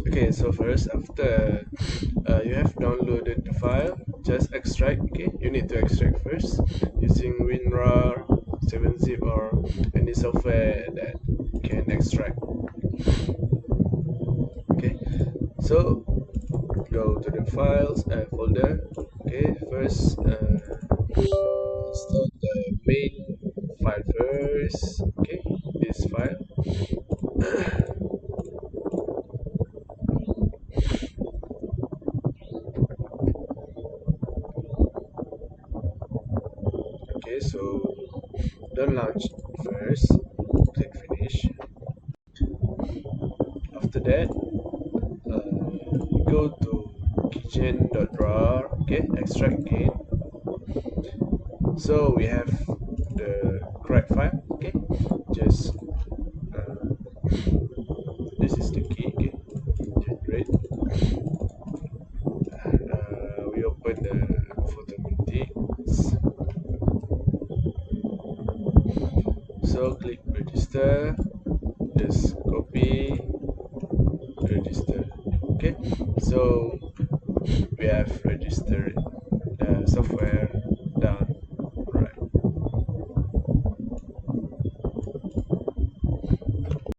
Okay, so first, after you have downloaded the file, just extract. Okay, you need to extract first using WinRAR, 7-zip, or any software that can extract. Okay, so go to the files folder. Okay, first install the main file first. Okay, this file. Okay, so don't launch first. Click finish. After that, go to kitchen.rar. Okay, extract again. So we have the correct file. Okay, just this is the key. Okay, generate. We open the photomatix. So click register. Just copy, register. Okay, so we have registered.